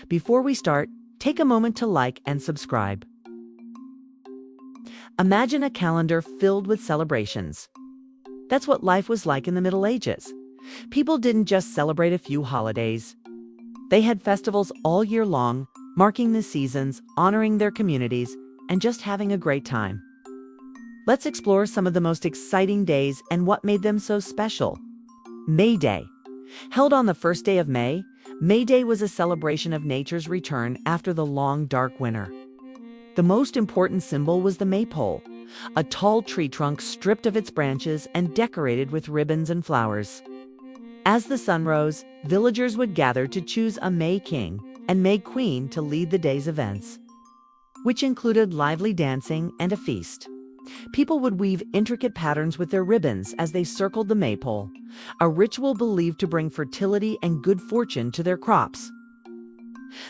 Before we start, take a moment to like and subscribe. Imagine a calendar filled with celebrations. That's what life was like in the Middle Ages. People didn't just celebrate a few holidays. They had festivals all year long, marking the seasons, honoring their communities, and just having a great time. Let's explore some of the most exciting days and what made them so special. May Day. Held on the first day of May, May Day was a celebration of nature's return after the long, dark winter. The most important symbol was the maypole, a tall tree trunk stripped of its branches and decorated with ribbons and flowers. As the sun rose, villagers would gather to choose a May King and May Queen to lead the day's events, which included lively dancing and a feast. People would weave intricate patterns with their ribbons as they circled the maypole, a ritual believed to bring fertility and good fortune to their crops.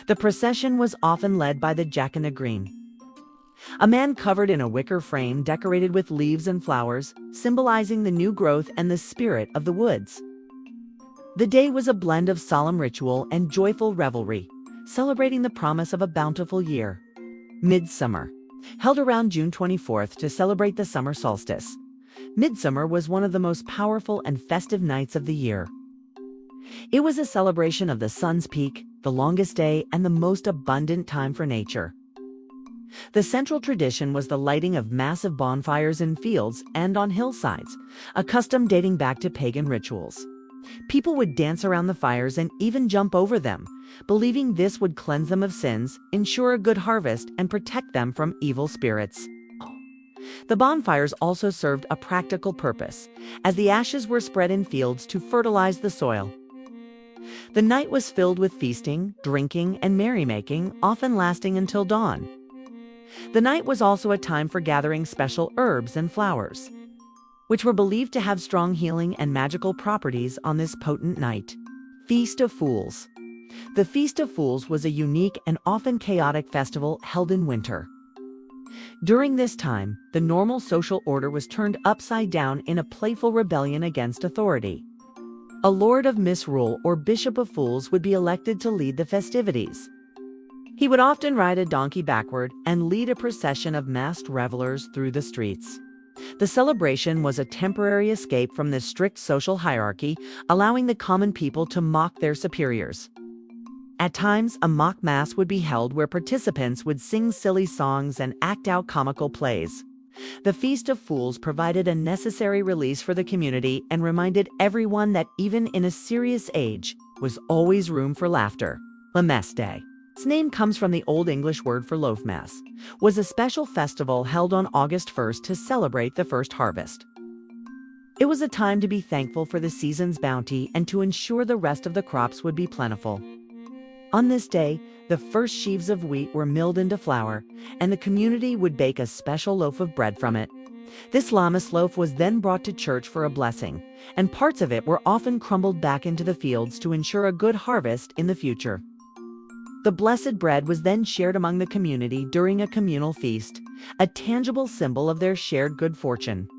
The procession was often led by the Jack-in-the-Green, a man covered in a wicker frame decorated with leaves and flowers, symbolizing the new growth and the spirit of the woods. The day was a blend of solemn ritual and joyful revelry, celebrating the promise of a bountiful year. Midsummer. Held around June 24th to celebrate the summer solstice. Midsummer was one of the most powerful and festive nights of the year. It was a celebration of the sun's peak, the longest day, and the most abundant time for nature. The central tradition was the lighting of massive bonfires in fields and on hillsides, a custom dating back to pagan rituals. People would dance around the fires and even jump over them, believing this would cleanse them of sins, ensure a good harvest, and protect them from evil spirits. The bonfires also served a practical purpose, as the ashes were spread in fields to fertilize the soil. The night was filled with feasting, drinking, and merrymaking, often lasting until dawn. The night was also a time for gathering special herbs and flowers, which were believed to have strong healing and magical properties on this potent night. Feast of Fools. The Feast of Fools was a unique and often chaotic festival held in winter. During this time, the normal social order was turned upside down in a playful rebellion against authority. A Lord of Misrule or Bishop of Fools would be elected to lead the festivities. He would often ride a donkey backward and lead a procession of masked revelers through the streets. The celebration was a temporary escape from this strict social hierarchy, allowing the common people to mock their superiors. At times, a mock mass would be held where participants would sing silly songs and act out comical plays. The Feast of Fools provided a necessary release for the community and reminded everyone that even in a serious age, was always room for laughter. Lammas Day. Its name comes from the Old English word for loaf mass, was a special festival held on August 1st to celebrate the first harvest. It was a time to be thankful for the season's bounty and to ensure the rest of the crops would be plentiful. On this day, the first sheaves of wheat were milled into flour, and the community would bake a special loaf of bread from it. This lammas loaf was then brought to church for a blessing, and parts of it were often crumbled back into the fields to ensure a good harvest in the future. The blessed bread was then shared among the community during a communal feast, a tangible symbol of their shared good fortune.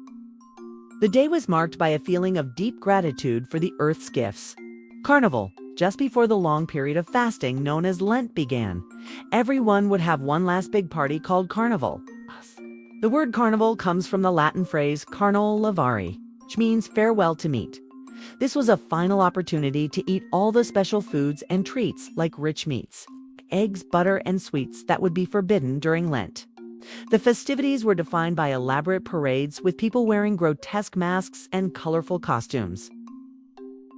The day was marked by a feeling of deep gratitude for the earth's gifts. Carnival. Just before the long period of fasting known as Lent began, everyone would have one last big party called Carnival. The word carnival comes from the Latin phrase carnal levare, which means farewell to meat. This was a final opportunity to eat all the special foods and treats like rich meats, eggs, butter, and sweets that would be forbidden during Lent. The festivities were defined by elaborate parades with people wearing grotesque masks and colorful costumes.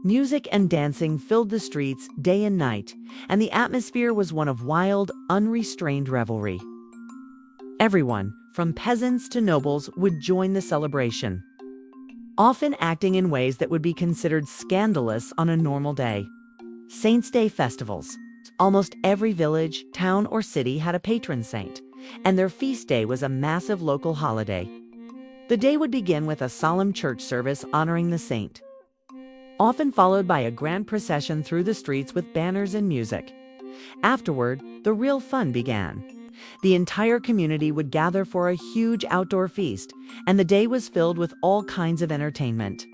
Music and dancing filled the streets day and night, and the atmosphere was one of wild, unrestrained revelry. Everyone, from peasants to nobles, would join the celebration, often acting in ways that would be considered scandalous on a normal day. Saints' Day festivals. Almost every village, town, or city had a patron saint, and their feast day was a massive local holiday. The day would begin with a solemn church service honoring the saint, often followed by a grand procession through the streets with banners and music. Afterward, the real fun began. The entire community would gather for a huge outdoor feast, and the day was filled with all kinds of entertainment.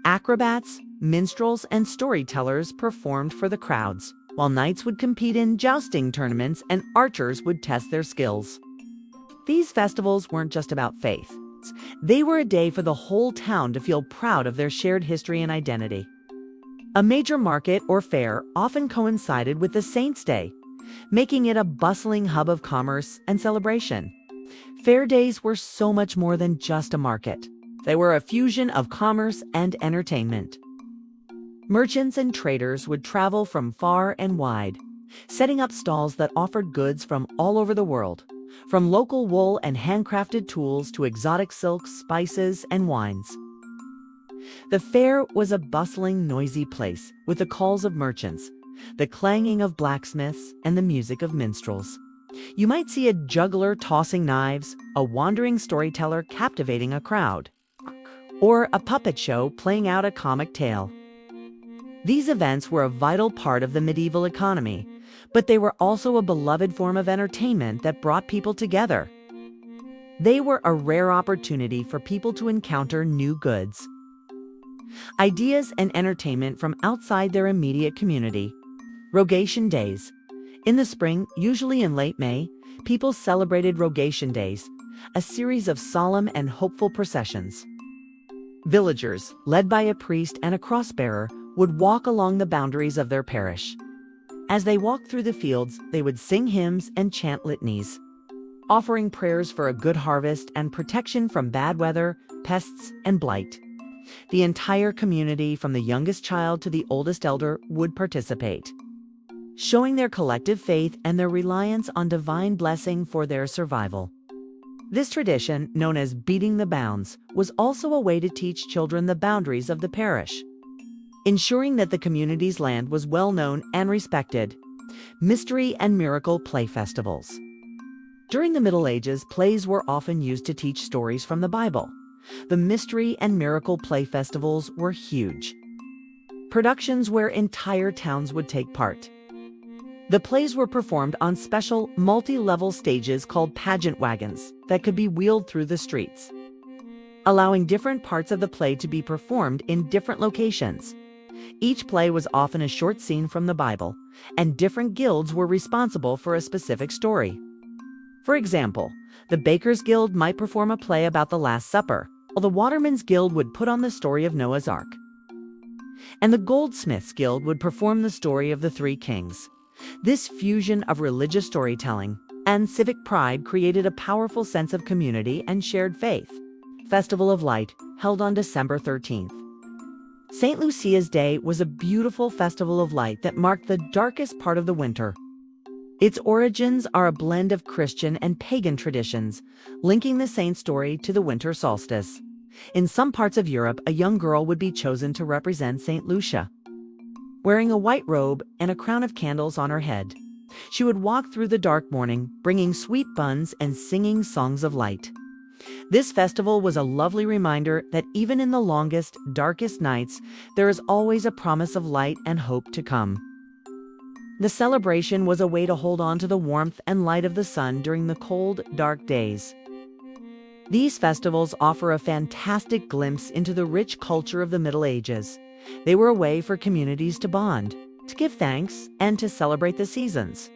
Acrobats, minstrels, and storytellers performed for the crowds. while knights would compete in jousting tournaments and archers would test their skills. These festivals weren't just about faith. They were a day for the whole town to feel proud of their shared history and identity. A major market or fair often coincided with the Saints' Day, making it a bustling hub of commerce and celebration. Fair days were so much more than just a market. They were a fusion of commerce and entertainment. Merchants and traders would travel from far and wide, setting up stalls that offered goods from all over the world, from local wool and handcrafted tools to exotic silks, spices, and wines. The fair was a bustling, noisy place with the calls of merchants, the clanging of blacksmiths, and the music of minstrels. You might see a juggler tossing knives, a wandering storyteller captivating a crowd, or a puppet show playing out a comic tale. These events were a vital part of the medieval economy, but they were also a beloved form of entertainment that brought people together. They were a rare opportunity for people to encounter new goods, ideas, and entertainment from outside their immediate community. Rogation Days. In the spring, usually in late May, people celebrated Rogation Days, a series of solemn and hopeful processions. Villagers, led by a priest and a cross-bearer, would walk along the boundaries of their parish. As they walked through the fields, they would sing hymns and chant litanies, offering prayers for a good harvest and protection from bad weather, pests, and blight. The entire community, from the youngest child to the oldest elder, would participate, showing their collective faith and their reliance on divine blessing for their survival. This tradition, known as beating the bounds, was also a way to teach children the boundaries of the parish, ensuring that the community's land was well known and respected. Mystery and miracle play festivals. During the Middle Ages, plays were often used to teach stories from the Bible. The mystery and miracle play festivals were huge, productions where entire towns would take part. The plays were performed on special multi-level stages called pageant wagons that could be wheeled through the streets, allowing different parts of the play to be performed in different locations. Each play was often a short scene from the Bible, and different guilds were responsible for a specific story. For example, the Bakers' Guild might perform a play about the Last Supper, while the Watermen's Guild would put on the story of Noah's Ark, and the Goldsmiths' Guild would perform the story of the Three Kings. This fusion of religious storytelling and civic pride created a powerful sense of community and shared faith. Festival of Light, held on December 13th. St. Lucia's Day was a beautiful festival of light that marked the darkest part of the winter. Its origins are a blend of Christian and pagan traditions, linking the saint's story to the winter solstice. In some parts of Europe, a young girl would be chosen to represent St. Lucia, wearing a white robe and a crown of candles on her head. She would walk through the dark morning, bringing sweet buns and singing songs of light. This festival was a lovely reminder that even in the longest, darkest nights, there is always a promise of light and hope to come. The celebration was a way to hold on to the warmth and light of the sun during the cold, dark days. These festivals offer a fantastic glimpse into the rich culture of the Middle Ages. They were a way for communities to bond, to give thanks, and to celebrate the seasons.